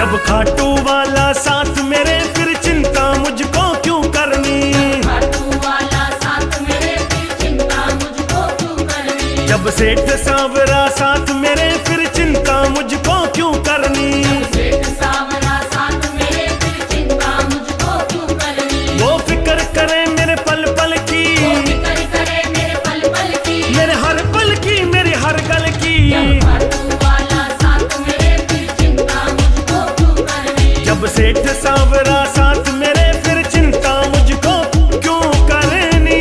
जब खाटू वाला साथ मेरे फिर चिंता मुझको क्यों करनी। खाटू वाला साथ मेरे फिर चिंता मुझको क्यों करनी। जब सेठ सांवरा साथ मेरे फिर चिंता मुझको क्यों करनी। सेठ सांवरा साथ मेरे फिर चिंता मुझको क्यों करनी। वो फिक्र करे मेरे पल पल की, वो फिक्र करे मेरे पल पल की, मेरे हर पल की, मेरी हर गल की। खाटू वाला साथ मेरे फिर चिंता मुझको क्यों करनी। जब सेठ सांवरा साथ मेरे फिर चिंता मुझको क्यों करनी।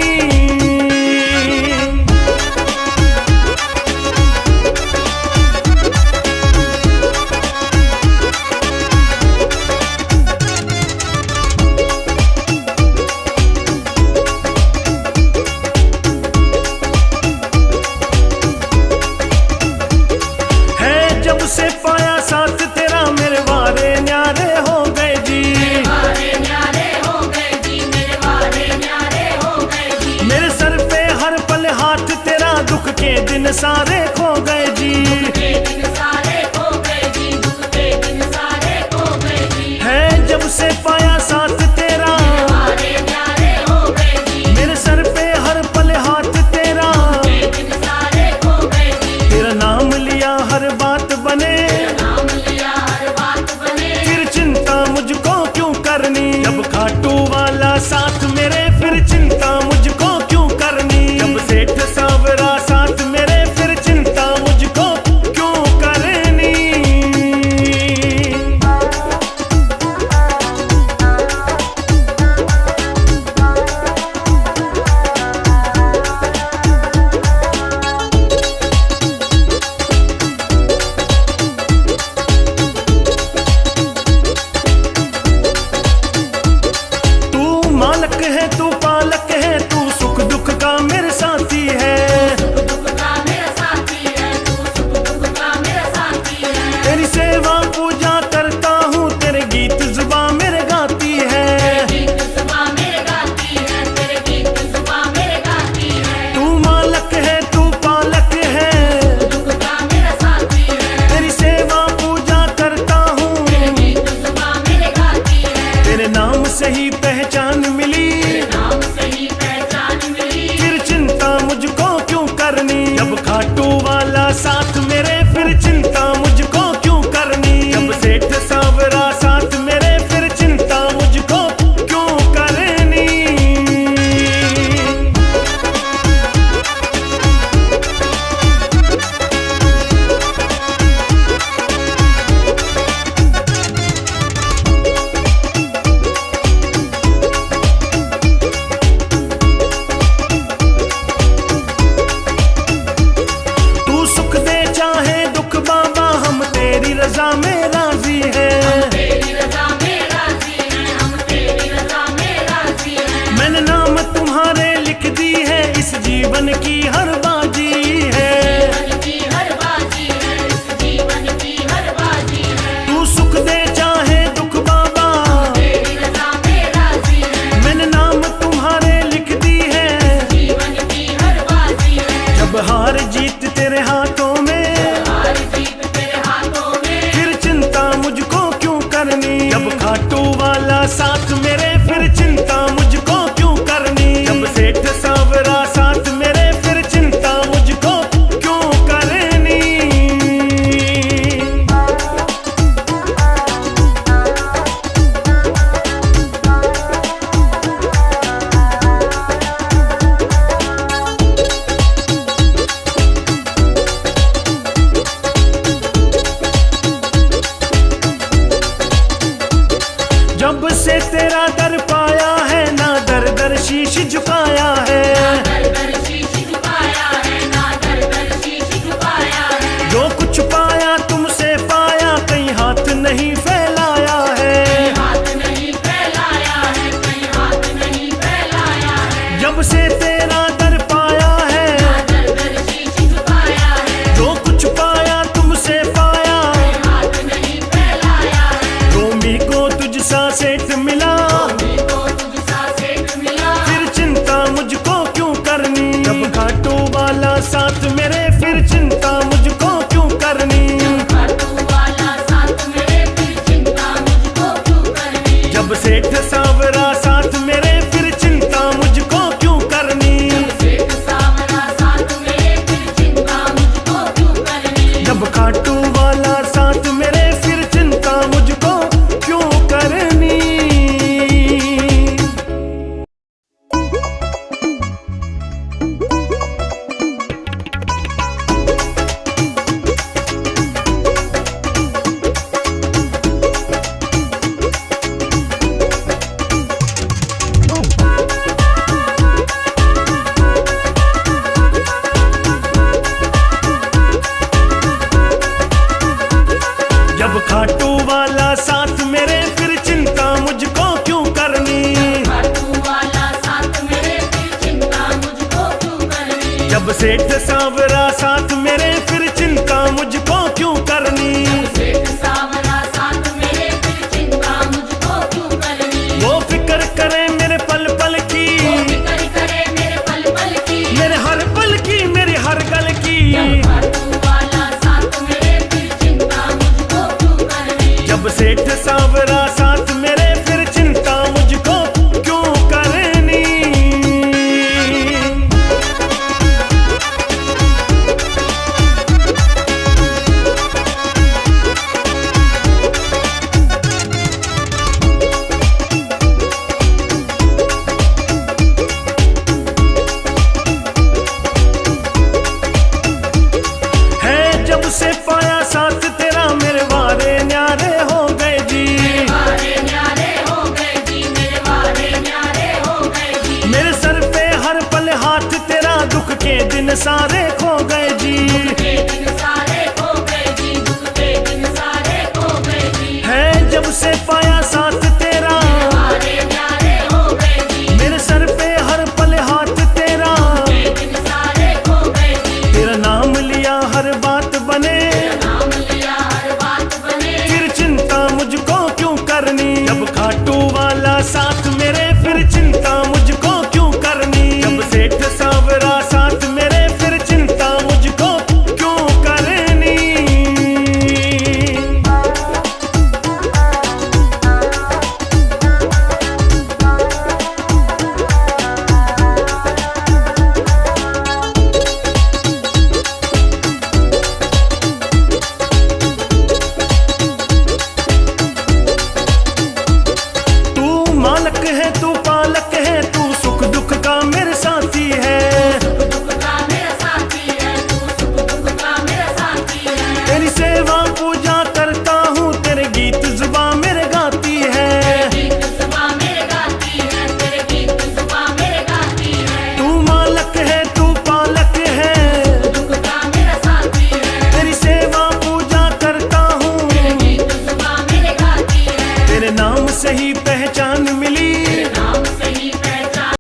है जब से पाया साथ तेरा मेरे वारे न्यारे हो गए जी। वारे न्यारे हो गए जी, मेरे वारे न्यारे हो गए जी। मेरे सर पे हर पल हाथ तेरा, दुख के दिन सारे खो गए जी। के दिन सारे खो गए जी, दुख के दिन सारे खो गए जी। है जब से पाया साथ तेरा, वारे न्यारे हो गए जी, मेरे सर पे हर पल हाथ तेरा। के दिन सारे खो गए जी। तेरा नाम लिया हर बात बने, नाम लिया हर बात बने। फिर चिंता मुझको क्यों करनी। जब खाटू वाला साथ मेरे फिर चिंता मुझको क्यों करनी। जब सेठ सांवरा साथ मेरे फिर चिंता मुझको क्यों करनी। तू मालक है, तू पालक है, तू सुख दुख का मेरे साथी है। सुख दुख का मेरा साथी है, तू सुख दुख का मेरा साथी है। तेरी सेवा पूजा करता हूँ, तेरे गीत जुबां मेरे गाती है। गीत जुबां मेरे गाती है, तेरे गीत जुबां मेरे गाती है। तू मालक है, तू पालक है, दुख का मेरा साथी है, तेरी सेवा पूजा करता हूँ। गीत जुबां मेरे गाती है। तेरे नाम से ही पहचान मिली, नाम से ही पहचान मिली। फिर चिंता मुझको क्यों करनी। जब खाटू वाला साथ मेरे फिर चिंता मुझको क्यों करनी। जब सेठ सांवरा साथ मेरे फिर चिंता मुझको क्यों करनी। तू सुख दे चाहे दुख बाबा, हम तेरी रजा में राजी है। तेरी रजा में राजी है, हम तेरी रजा में राजी है। मैंने नाम तुम्हारे लिख दी है, इस जीवन की हर बाजी है। जीवन की हर बाजी है, इस जीवन की हर बाजी है। तू सुख दे चाहे दुख बाबा, तेरी रजा में राजी है, मैंने नाम तुम्हारे लिख दी है। जीवन की हर बाजी है। जब हार जीत तेरे हाथों में, हार जीत तेरे हाथों में। फिर चिंता मुझको क्यों करनी। जब खाटू वाला साथ मेरे फिर चिंता मुझको क्यों करनी। जब सेठ सांवरा साथ मेरे फिर चिंता मुझको क्यों करनी। जब से तेरा दर पाया है, ना दर दर शीश झुकाया है। दर दर शीश झुकाया है, ना दर दर शीश झुकाया है। जो कुछ पाया तुमसे पाया, कहीं हाथ नहीं फैलाया है। हाथ नहीं फैलाया है, कहीं हाथ नहीं फैलाया है। जब से तेरा दर पाया है, दर दर शीश झुकाया है, जो कुछ पाया तुमसे पाया। हाथ नहीं फैलाया है। रोमी को तुझसा सेठ मिला, को तुझसा सेठ मिला। फिर चिंता मुझको क्यों करनी। जब खाटू वाला साथ मेरे फिर चिंता मुझको क्यों करनी। खाटू वाला साथ मेरे फिर चिंता सेठ सांवरा साथ मेरे फिर चिंता मुझको क्यों करनी। सेठ सांवरा साथ मेरे फिर चिंता मुझको क्यों करनी। वो फिक्र करे मेरे पल पल की, वो फिक्र करे मेरे पल पल की, मेरे हर पल की, मेरी हर गल की। जब खाटू वाला साथ मेरे फिर चिंता मुझको क्यों करनी। जब सेठ सांवरा साथ मेरे फिर चिंता मुझको क्यों करनी। है जब से पाया साथ तेरा मेरे वारे न्यारे हो गए जी। वारे न्यारे हो गए जी, मेरे वारे न्यारे हो गए जी। मेरे सर पे हर पल हाथ तेरा, दुख के दिन सारे खो गए जी। के दिन सारे खो गए जी, दुख के दिन सारे खो गए जी। है जब से पाया